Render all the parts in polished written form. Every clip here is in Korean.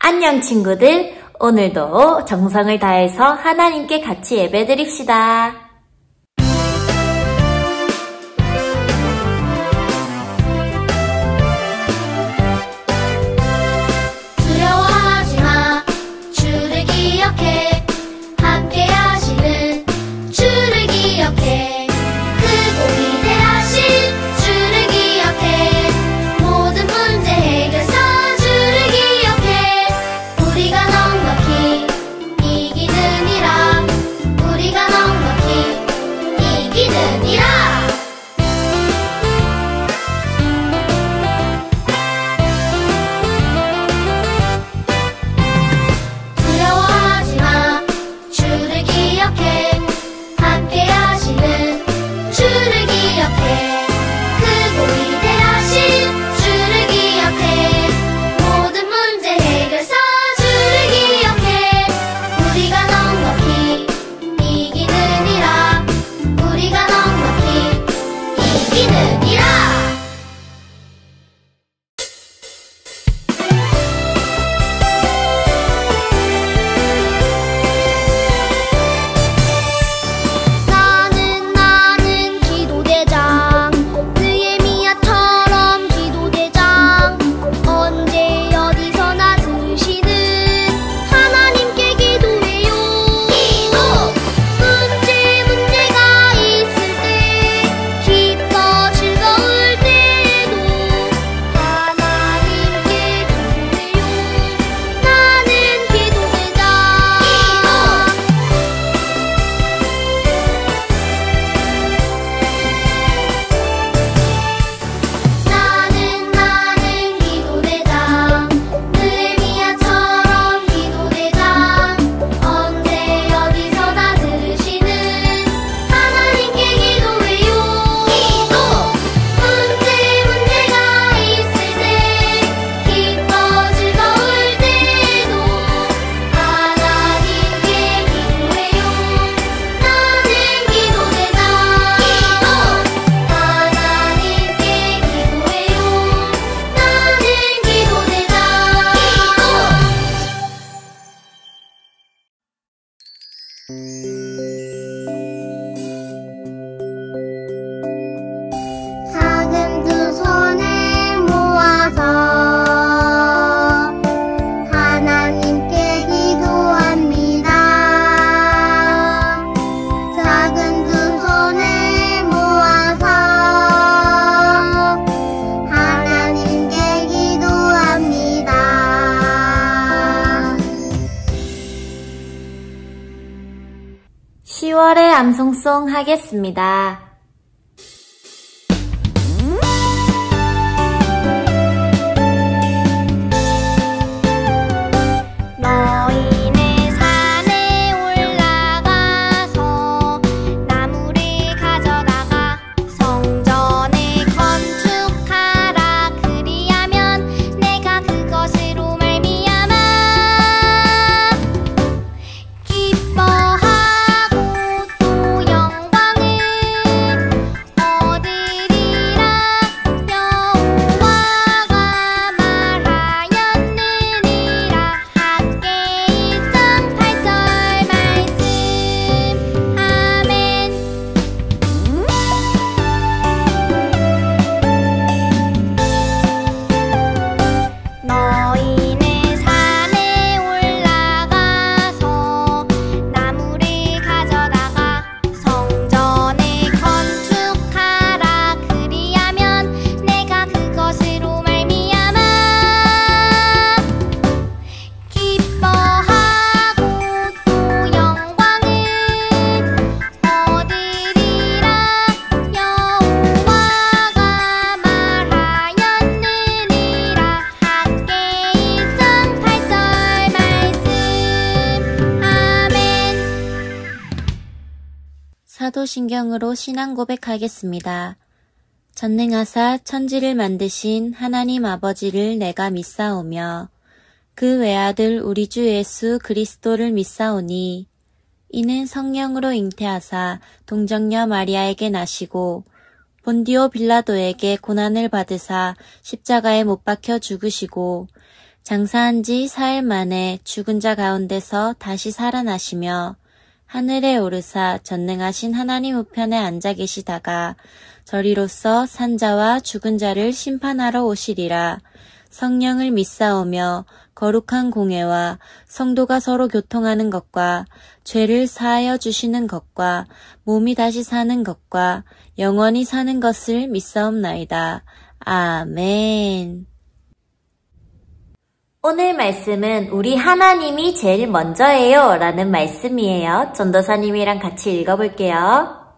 안녕 친구들, 오늘도 정성을 다해서 하나님께 같이 예배드립시다. 두려워하지 마, 주를 기억해. 함께 하시는 주를 기억해. 크고 위대하신 주를 기억해. 모든 문제 해결사 주를 기억해. 우리가 넉넉히 이기느니라. 우리가 넉넉히 이기느니라. 두려워하지 마, 주를 기억해. 함께 하시는 주를 기억해. 크고 위대하신 주를 기억해. 모든 문제 해결사 주를 기억해. 우리가 넉넉히 이기느니라. 우리가 넉넉히 이기느니라. 나는 기도대장, 느헤미야처럼 기도대장. 언제 어디서나 들으시는 하나님께 기도해요. 문제가 있을 때, 기뻐 즐거울 때에도 하나님께 기도해요. 나는 기도대장. 나는 기도대장, 느헤미야처럼 기도대장. 언제 어디서나 들으시는 하나님께 기도해요. 문제가 있을 때, 기뻐 즐거울 때에도 하나님께 기도해요. 나는 기도대장. 하나님께 기도해요. 나는 기도대장. 작은 두 손을 모아서 하나님께 기도합니다. 작은 두 손을 모아서 하나님께 기도합니다. 10월의 암송송 하겠습니다. 너희는 산에 올라가서 나무를 가져다가 성전을 건축하라. 그리하면 내가 그것으로 말미암아 기뻐하고 또 영광을 얻으리라. 여호와가 말하였느니라. 학개 1장 8절 말씀. 아멘. 너희는 산에 올라가서 나무를 가져다가 성전을 건축하라. 그리하면 내가 그것으로 말미암아 기뻐하고 또 영광을 얻으리라. 여호와가 말하였느니라. 학개 1장 8절 말씀. 아멘. 사도신경으로 신앙 고백하겠습니다. 전능하사 천지를 만드신 하나님 아버지를 내가 믿사오며 그 외아들 우리 주 예수 그리스도를 믿사오니 이는 성령으로 잉태하사 동정녀 마리아에게 나시고 본디오 빌라도에게 고난을 받으사 십자가에 못 박혀 죽으시고 장사한 지 4일 만에 죽은 자 가운데서 다시 살아나시며 하늘에 오르사 전능하신 하나님 우편에 앉아 계시다가 저리로서 산자와 죽은 자를 심판하러 오시리라. 성령을 믿사오며 거룩한 공회와 성도가 서로 교통하는 것과 죄를 사하여 주시는 것과 몸이 다시 사는 것과 영원히 사는 것을 믿사옵나이다. 아멘. 오늘 말씀은 우리 하나님이 제일 먼저예요 라는 말씀이에요. 전도사님이랑 같이 읽어볼게요.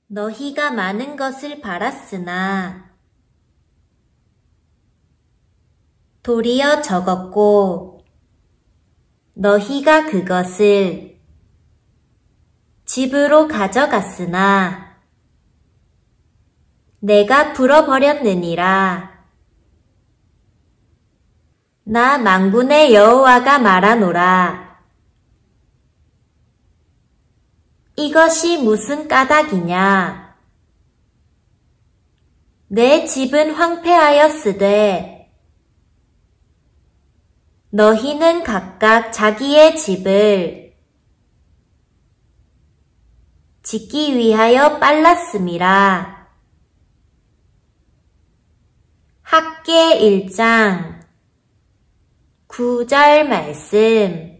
너희가 많은 것을 바랐으나 도리어 적었고 너희가 그것을 집으로 가져갔으나 내가 불어버렸느니라. 나 만군의 여호와가 말하노라. 이것이 무슨 까닭이냐? 내 집은 황폐하였으되 너희는 각각 자기의 집을 짓기 위하여 빨랐음이라. 학개 1장 9절 말씀.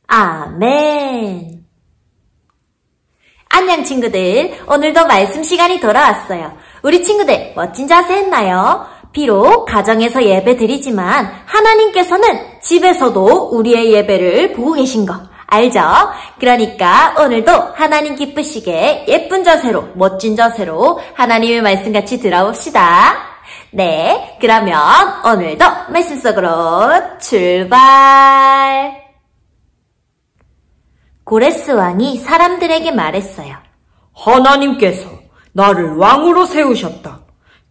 아멘. 안녕 친구들, 오늘도 말씀 시간이 돌아왔어요. 우리 친구들 멋진 자세 했나요? 비록 가정에서 예배 드리지만 하나님께서는 집에서도 우리의 예배를 보고 계신 거 알죠? 그러니까 오늘도 하나님 기쁘시게 예쁜 자세로, 멋진 자세로 하나님의 말씀 같이 들어봅시다. 네, 그러면 오늘도 말씀 속으로 출발! 고레스 왕이 사람들에게 말했어요. 하나님께서 나를 왕으로 세우셨다.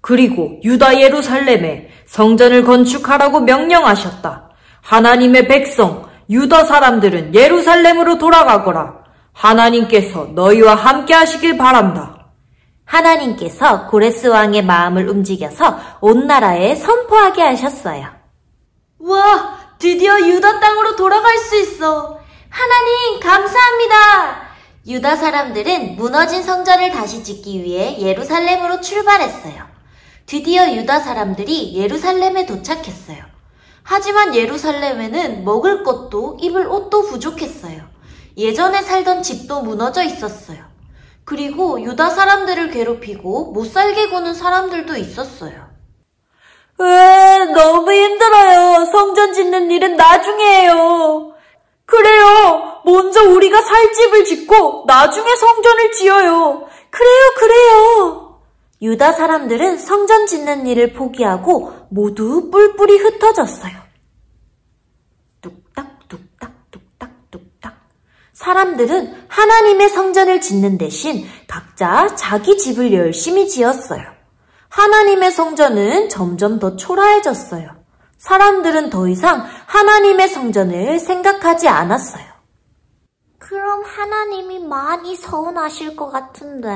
그리고 유다 예루살렘에 성전을 건축하라고 명령하셨다. 하나님의 백성, 유다 사람들은 예루살렘으로 돌아가거라. 하나님께서 너희와 함께 하시길 바란다. 하나님께서 고레스 왕의 마음을 움직여서 온 나라에 선포하게 하셨어요. 와, 드디어 유다 땅으로 돌아갈 수 있어. 하나님 감사합니다. 유다 사람들은 무너진 성전을 다시 짓기 위해 예루살렘으로 출발했어요. 드디어 유다 사람들이 예루살렘에 도착했어요. 하지만 예루살렘에는 먹을 것도 입을 옷도 부족했어요. 예전에 살던 집도 무너져 있었어요. 그리고 유다 사람들을 괴롭히고 못살게 구는 사람들도 있었어요. 너무 힘들어요. 성전 짓는 일은 나중에 해요. 그래요. 먼저 우리가 살 집을 짓고 나중에 성전을 지어요. 그래요. 유다 사람들은 성전 짓는 일을 포기하고 모두 뿔뿔이 흩어졌어요. 뚝딱 뚝딱 뚝딱 뚝딱. 사람들은 하나님의 성전을 짓는 대신 각자 자기 집을 열심히 지었어요. 하나님의 성전은 점점 더 초라해졌어요. 사람들은 더 이상 하나님의 성전을 생각하지 않았어요. 그럼 하나님이 많이 서운하실 것 같은데.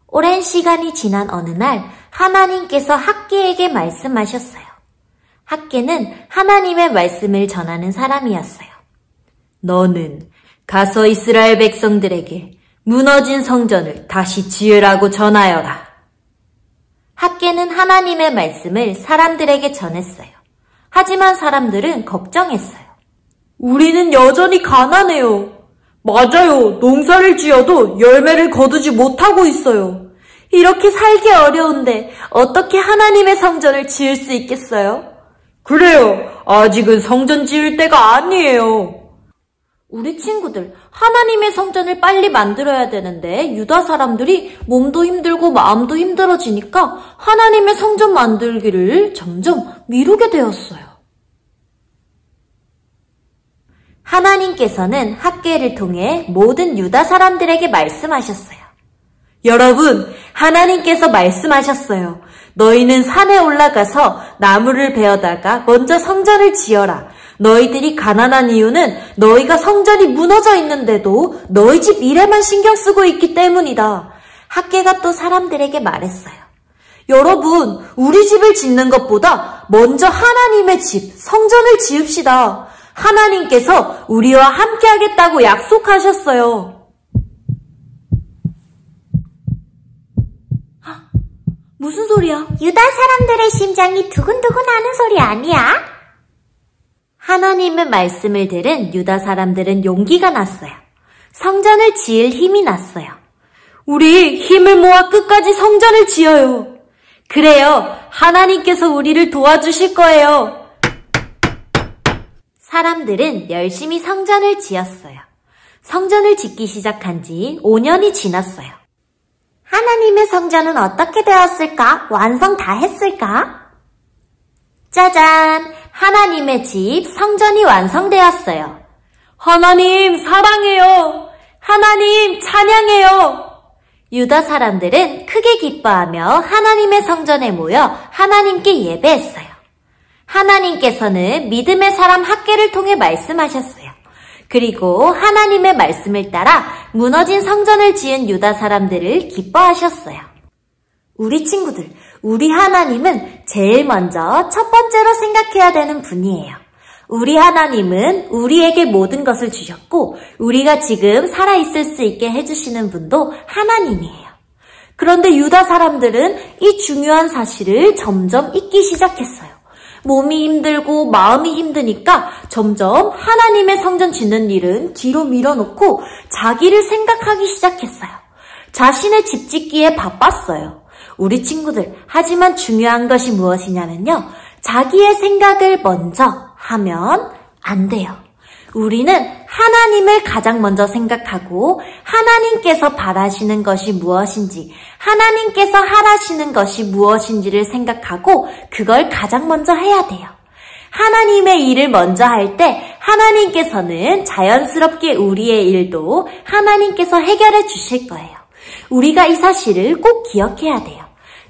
오랜 시간이 지난 어느 날 하나님께서 학개에게 말씀하셨어요. 학개는 하나님의 말씀을 전하는 사람이었어요. 너는 가서 이스라엘 백성들에게 무너진 성전을 다시 지으라고 전하여라. 학개는 하나님의 말씀을 사람들에게 전했어요. 하지만 사람들은 걱정했어요. 우리는 여전히 가난해요. 맞아요. 농사를 지어도 열매를 거두지 못하고 있어요. 이렇게 살기 어려운데 어떻게 하나님의 성전을 지을 수 있겠어요? 그래요. 아직은 성전 지을 때가 아니에요. 우리 친구들, 하나님의 성전을 빨리 만들어야 되는데 유다 사람들이 몸도 힘들고 마음도 힘들어지니까 하나님의 성전 만들기를 점점 미루게 되었어요. 하나님께서는 학개를 통해 모든 유다 사람들에게 말씀하셨어요. 여러분, 하나님께서 말씀하셨어요. 너희는 산에 올라가서 나무를 베어다가 먼저 성전을 지어라. 너희들이 가난한 이유는 너희가 성전이 무너져 있는데도 너희 집 일에만 신경 쓰고 있기 때문이다. 학개가 또 사람들에게 말했어요. 여러분, 우리 집을 짓는 것보다 먼저 하나님의 집, 성전을 지읍시다. 하나님께서 우리와 함께 하겠다고 약속하셨어요. 무슨 소리야? 유다 사람들의 심장이 두근두근 하는 소리 아니야? 하나님의 말씀을 들은 유다 사람들은 용기가 났어요. 성전을 지을 힘이 났어요. 우리 힘을 모아 끝까지 성전을 지어요. 그래요. 하나님께서 우리를 도와주실 거예요. 사람들은 열심히 성전을 지었어요. 성전을 짓기 시작한 지 5년이 지났어요. 하나님의 성전은 어떻게 되었을까? 완성 다 했을까? 짜잔! 하나님의 집 성전이 완성되었어요. 하나님 사랑해요. 하나님 찬양해요. 유다 사람들은 크게 기뻐하며 하나님의 성전에 모여 하나님께 예배했어요. 하나님께서는 믿음의 사람 학개를 통해 말씀하셨어요. 그리고 하나님의 말씀을 따라 무너진 성전을 지은 유다 사람들을 기뻐하셨어요. 우리 친구들, 우리 하나님은 제일 먼저 첫 번째로 생각해야 되는 분이에요. 우리 하나님은 우리에게 모든 것을 주셨고 우리가 지금 살아있을 수 있게 해주시는 분도 하나님이에요. 그런데 유다 사람들은 이 중요한 사실을 점점 잊기 시작했어요. 몸이 힘들고 마음이 힘드니까 점점 하나님의 성전 짓는 일은 뒤로 밀어놓고 자기를 생각하기 시작했어요. 자신의 집 짓기에 바빴어요. 우리 친구들, 하지만 중요한 것이 무엇이냐면요. 자기의 생각을 먼저 하면 안 돼요. 우리는 하나님을 가장 먼저 생각하고 하나님께서 바라시는 것이 무엇인지, 하나님께서 하라시는 것이 무엇인지를 생각하고 그걸 가장 먼저 해야 돼요. 하나님의 일을 먼저 할 때 하나님께서는 자연스럽게 우리의 일도 하나님께서 해결해 주실 거예요. 우리가 이 사실을 꼭 기억해야 돼요.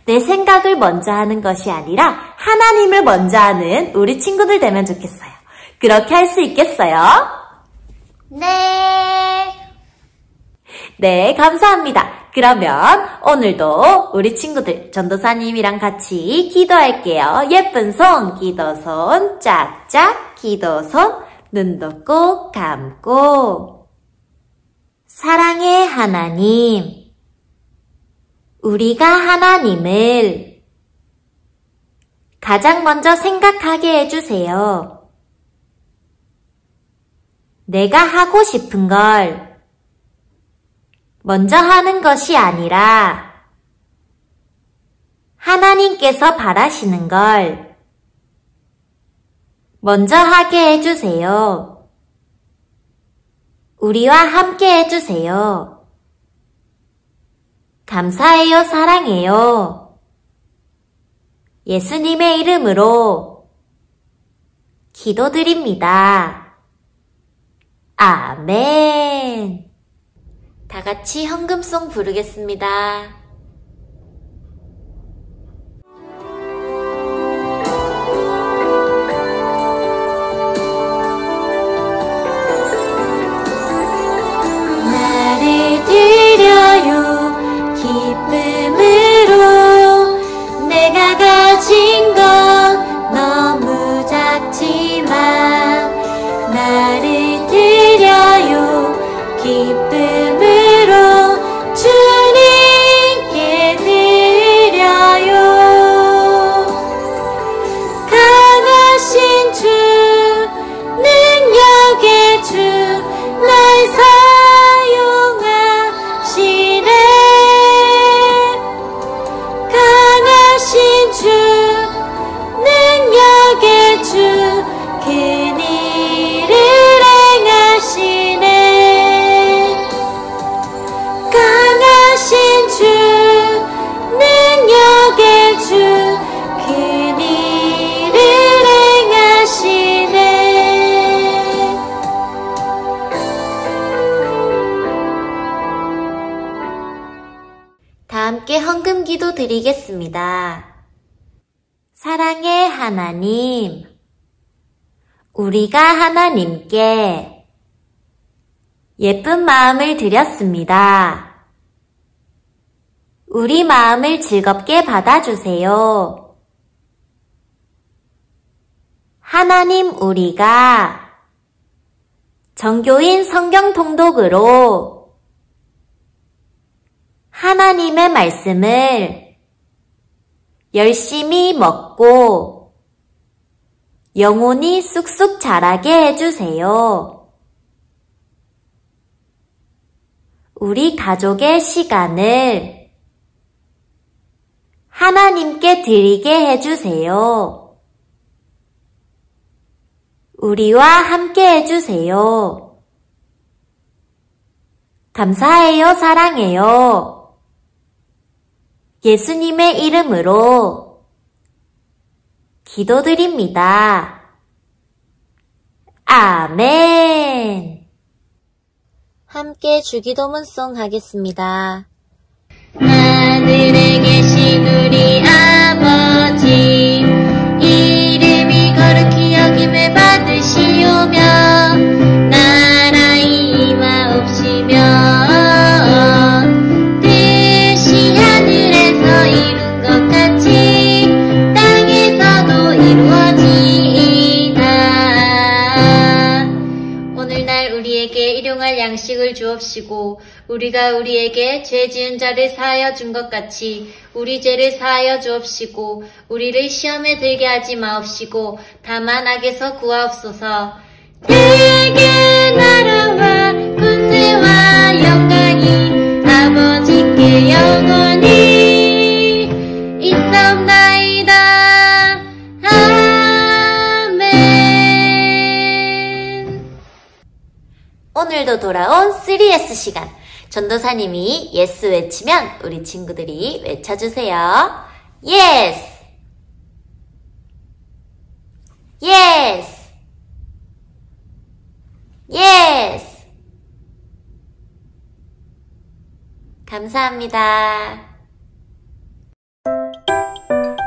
내 생각을 먼저 하는 것이 아니라 하나님을 먼저 하는 우리 친구들 되면 좋겠어요. 그렇게 할 수 있겠어요? 네. 네, 감사합니다. 그러면 오늘도 우리 친구들 전도사님이랑 같이 기도할게요. 예쁜 손, 기도손, 짝짝, 기도손, 눈도 꼭 감고. 사랑의 하나님, 우리가 하나님을 가장 먼저 생각하게 해주세요. 내가 하고 싶은 걸 먼저 하는 것이 아니라 하나님께서 바라시는 걸 먼저 하게 해주세요. 우리와 함께 해주세요. 감사해요, 사랑해요. 예수님의 이름으로 기도드립니다. 아멘. 다 같이 헌금송 부르겠습니다. 나를 드려요 기쁨으로 내가 가진 건 너무 작지만 나를 드려요 기쁨으로 주님께 드려요. 강하신 주 능력의 주 날 사용하시네. 강하신 주 능력의 주 큰 일을 행하시네. 강하신 주 능력의 주 큰 일을 행하시네. 다 함께 헌금 기도 드리겠습니다. 사랑의 하나님, 우리가 하나님께 예쁜 마음을 드렸습니다. 우리 마음을 즐겁게 받아주세요. 하나님, 우리가 정교인 성경 통독으로 하나님의 말씀을 열심히 먹고 영혼이 쑥쑥 자라게 해주세요. 우리 가족의 시간을 하나님께 드리게 해주세요. 우리와 함께 해주세요. 감사해요, 사랑해요. 예수님의 이름으로 기도드립니다. 아멘. 함께 주기도문송 하겠습니다. 하늘에 계신 우리 아버지, 이름이 거룩히 여김을 받으시오며 나라의 임하옵시며 뜻이 하늘에서 이룬 것 같이 땅에서도 이루어지이다. 오늘날 우리에게 일용할 양식을 주옵시고 우리가 우리에게 죄 지은 자를 사하여 준 것 같이 우리 죄를 사하여 주옵시고 우리를 시험에 들게 하지 마옵시고 다만 악에서 구하옵소서. 대개 나라와 권세와 영광이 아버지께 영원히 있사옵나이다. 아멘. 오늘도 돌아온 3S 시간. 전도사님이 예스 외치면 우리 친구들이 외쳐주세요. 예스! 예스! 예스! 감사합니다.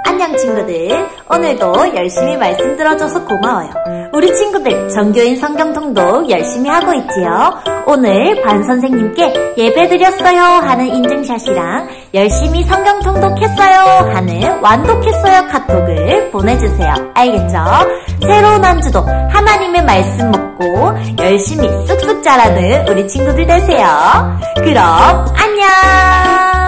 안녕 친구들, 오늘도 열심히 말씀 들어줘서 고마워요. 우리 친구들 정교인 성경 통독 열심히 하고 있지요? 오늘 반 선생님께 예배드렸어요 하는 인증샷이랑 열심히 성경 통독했어요 하는 완독했어요 카톡을 보내주세요. 알겠죠? 새로운 한 주도 하나님의 말씀 먹고 열심히 쑥쑥 자라는 우리 친구들 되세요. 그럼 안녕.